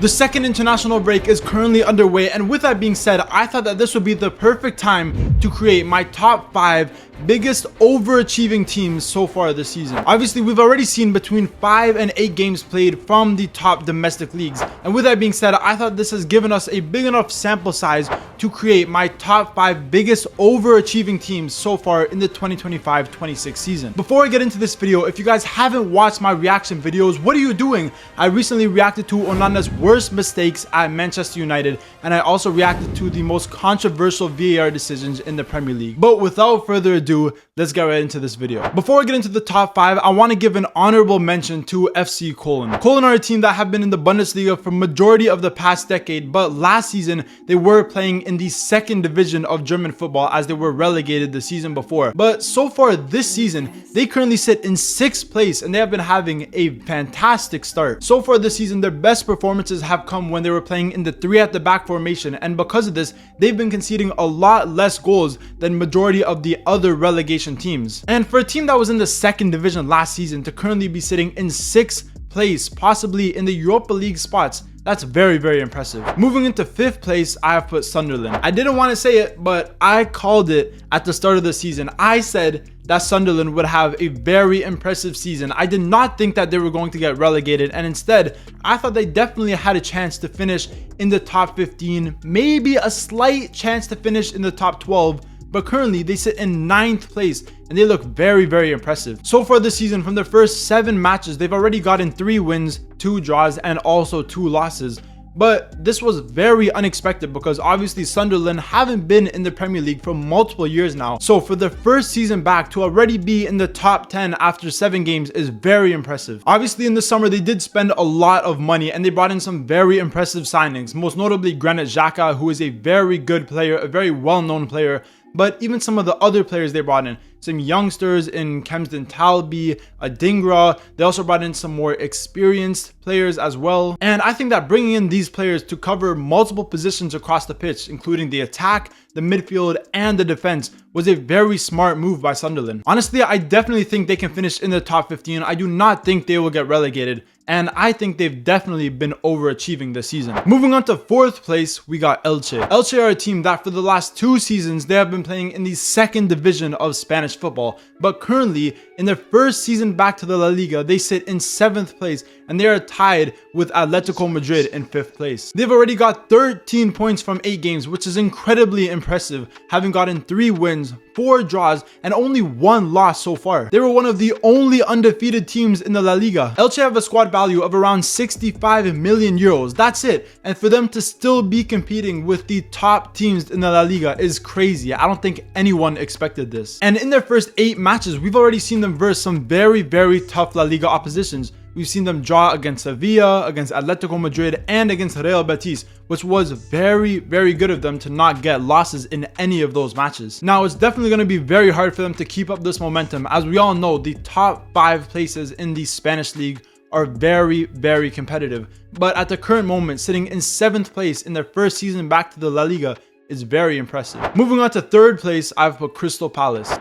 The second international break is currently underway, and with that being said, I thought that this would be the perfect time to create my top 5 biggest overachieving teams so far this season. Obviously, we've already seen between 5 and 8 games played from the top domestic leagues, and with that being said, I thought this has given us a big enough sample size to create my top 5 biggest overachieving teams so far in the 2025-26 season. Before I get into this video, if you guys haven't watched my reaction videos, what are you doing? I recently reacted to Onana's worst mistakes at Manchester United, and I also reacted to the most controversial VAR decisions in the Premier League. But without further ado, let's get right into this video. Before I get into the top 5, I want to give an honorable mention to FC Cologne. Cologne are a team that have been in the Bundesliga for majority of the past decade, but last season they were playing in the second division of German football as they were relegated the season before. But so far this season, they currently sit in 6th place and they have been having a fantastic start. So far this season, their best performances have come when they were playing in the 3 at the back formation, and because of this, they've been conceding a lot less goals than majority of the other relegation teams. And for a team that was in the second division last season to currently be sitting in 6th place, possibly in the Europa League spots, that's very, very impressive. Moving into 5th place, I have put Sunderland. I didn't want to say it, but I called it at the start of the season. I said that Sunderland would have a very impressive season. I did not think that they were going to get relegated, and instead, I thought they definitely had a chance to finish in the top 15, maybe a slight chance to finish in the top 12, but currently they sit in 9th place and they look very, very impressive. So far this season, from their first 7 matches, they've already gotten 3 wins, 2 draws, and also 2 losses. But this was very unexpected because obviously Sunderland haven't been in the Premier League for multiple years now. So for their first season back to already be in the top 10 after 7 games is very impressive. Obviously in the summer they did spend a lot of money and they brought in some very impressive signings, most notably Granit Xhaka, who is a very good player, a very well-known player. But even some of the other players they brought in, some youngsters in Kemsden Talby, Adingra, they also brought in some more experienced players as well. And I think that bringing in these players to cover multiple positions across the pitch, including the attack, the midfield, and the defense, was a very smart move by Sunderland. Honestly, I definitely think they can finish in the top 15. I do not think they will get relegated, and I think they've definitely been overachieving this season. Moving on to 4th place, we got Elche. Elche are a team that for the last 2 seasons, they have been playing in the second division of Spanish football, but currently in their first season back to the La Liga, they sit in 7th place and they are tied with Atletico Madrid in 5th place. They've already got 13 points from 8 games, which is incredibly impressive, having gotten 3 wins, 4 draws, and only 1 loss so far. They were one of the only undefeated teams in the La Liga. Elche have a squad value of around 65 million euros. That's it. And for them to still be competing with the top teams in the La Liga is crazy. I don't think anyone expected this. And in their first 8 matches, we've already seen them verse some very, very tough La Liga oppositions. We've seen them draw against Sevilla, against Atletico Madrid, and against Real Betis, which was very, very good of them to not get losses in any of those matches. Now, it's definitely going to be very hard for them to keep up this momentum. As we all know, the top 5 places in the Spanish league are very, very competitive. But at the current moment, sitting in 7th place in their first season back to the La Liga is very impressive. Moving on to 3rd place, I've put Crystal Palace.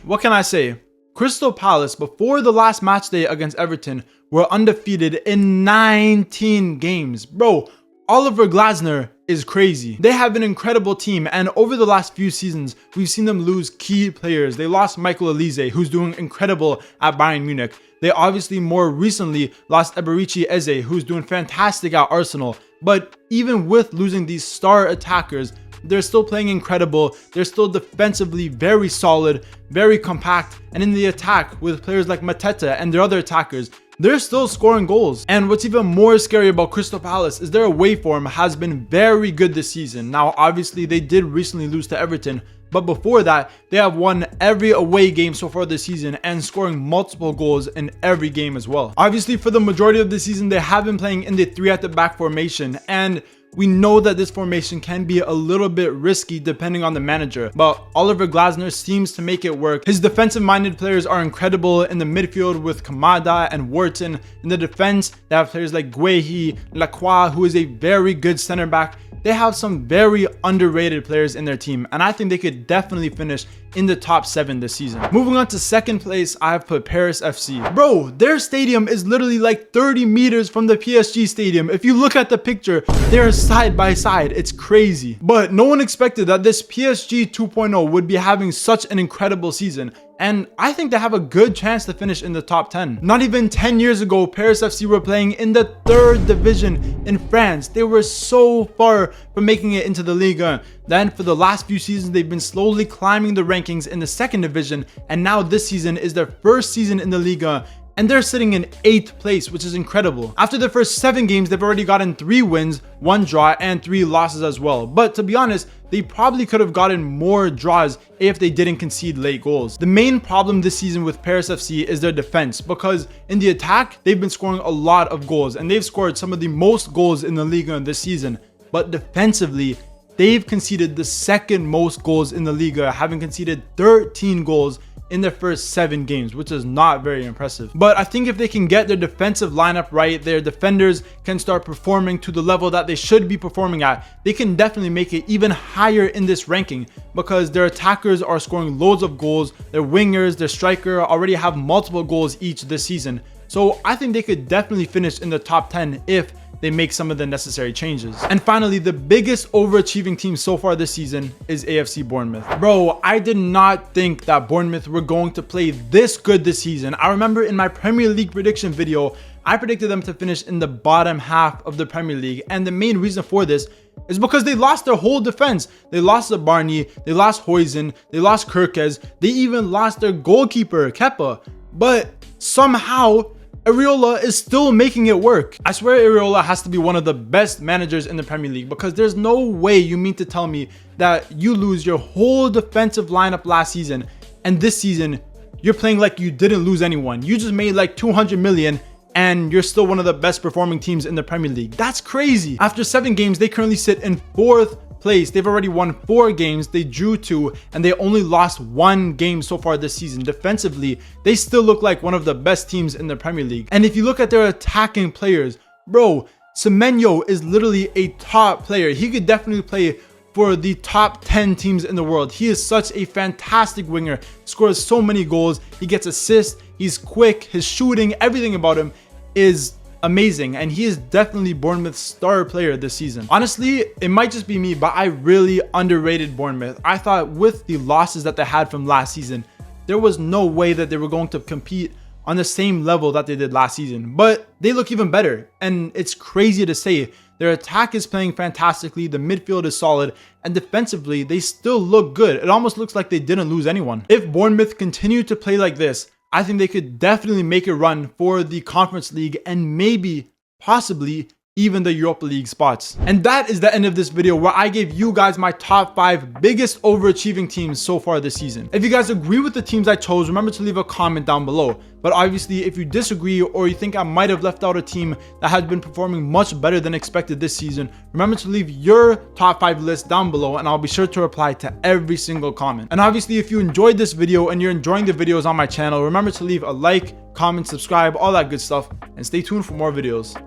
What can I say? Crystal Palace, before the last match day against Everton, were undefeated in 19 games. Bro, Oliver Glasner is crazy. They have an incredible team, and over the last few seasons, we've seen them lose key players. They lost Michael Olise, who's doing incredible at Bayern Munich. They obviously more recently lost Eberici Eze, who's doing fantastic at Arsenal. But even with losing these star attackers, they're still playing incredible. They're still defensively very solid, very compact, and in the attack with players like Mateta and their other attackers, they're still scoring goals. And what's even more scary about Crystal Palace is their away form has been very good this season. Now, obviously, they did recently lose to Everton, but before that, they have won every away game so far this season and scoring multiple goals in every game as well. Obviously, for the majority of the season, they have been playing in the 3 at the back formation, and we know that this formation can be a little bit risky depending on the manager, but Oliver Glasner seems to make it work. His defensive-minded players are incredible in the midfield with Kamada and Wharton. In the defense, they have players like Guehi, Lacroix, who is a very good center back. They they have some very underrated players in their team, and I think they could definitely finish in the top 7 this season. Moving on to second place, I have put Paris FC. Bro, their stadium is literally like 30 meters from the PSG stadium. If you look at the picture, they're side by side. It's crazy. But no one expected that this PSG 2.0 would be having such an incredible season. And I think they have a good chance to finish in the top 10. Not even 10 years ago, Paris FC were playing in the 3rd division in France. They were so far from making it into the Liga. Then for the last few seasons, they've been slowly climbing the rankings in the 2nd division. And now this season is their first season in the Liga, and they're sitting in 8th place, which is incredible. After the first 7 games, they've already gotten 3 wins, 1 draw, and 3 losses as well. But to be honest, they probably could have gotten more draws if they didn't concede late goals. The main problem this season with Paris FC is their defense, because in the attack, they've been scoring a lot of goals, and they've scored some of the most goals in the Liga this season. But defensively, they've conceded the 2nd most goals in the Liga, having conceded 13 goals in their first 7 games, which is not very impressive. But I think if they can get their defensive lineup right, their defenders can start performing to the level that they should be performing at, they can definitely make it even higher in this ranking, because their attackers are scoring loads of goals, their wingers, their striker already have multiple goals each this season. So I think they could definitely finish in the top 10 if they make some of the necessary changes. And finally, the biggest overachieving team so far this season is AFC Bournemouth. Bro, I did not think that Bournemouth were going to play this good this season. I remember in my Premier League prediction video, I predicted them to finish in the bottom half of the Premier League. And the main reason for this is because they lost their whole defense. They lost Barney, they lost Huijsen, they lost Kirkez, they even lost their goalkeeper, Kepa. But somehow, Areola is still making it work. I swear Areola has to be one of the best managers in the Premier League, because there's no way you mean to tell me that you lose your whole defensive lineup last season, and this season you're playing like you didn't lose anyone. You just made like 200 million and you're still one of the best performing teams in the Premier League. That's crazy. After 7 games, they currently sit in 4th place. They've already won 4 games, they drew 2, and they only lost 1 game so far this season. Defensively, they still look like one of the best teams in the Premier League. And if you look at their attacking players, bro, Semenyo is literally a top player. He could definitely play for the top 10 teams in the world. He is such a fantastic winger, scores so many goals, he gets assists, he's quick, his shooting, everything about him is amazing, and he is definitely Bournemouth's star player this season. Honestly, it might just be me, but I really underrated Bournemouth. I thought with the losses that they had from last season, there was no way that they were going to compete on the same level that they did last season, but they look even better. And it's crazy to say, their attack is playing fantastically, the midfield is solid, and defensively they still look good. It almost looks like they didn't lose anyone. If Bournemouth continue to play like this, I think they could definitely make a run for the Conference League and maybe, possibly, even the Europa League spots. And that is the end of this video, where I gave you guys my top 5 biggest overachieving teams so far this season. If you guys agree with the teams I chose, remember to leave a comment down below. But obviously, if you disagree or you think I might have left out a team that has been performing much better than expected this season, remember to leave your top 5 list down below, and I'll be sure to reply to every single comment. And obviously, if you enjoyed this video and you're enjoying the videos on my channel, remember to leave a like, comment, subscribe, all that good stuff, and stay tuned for more videos.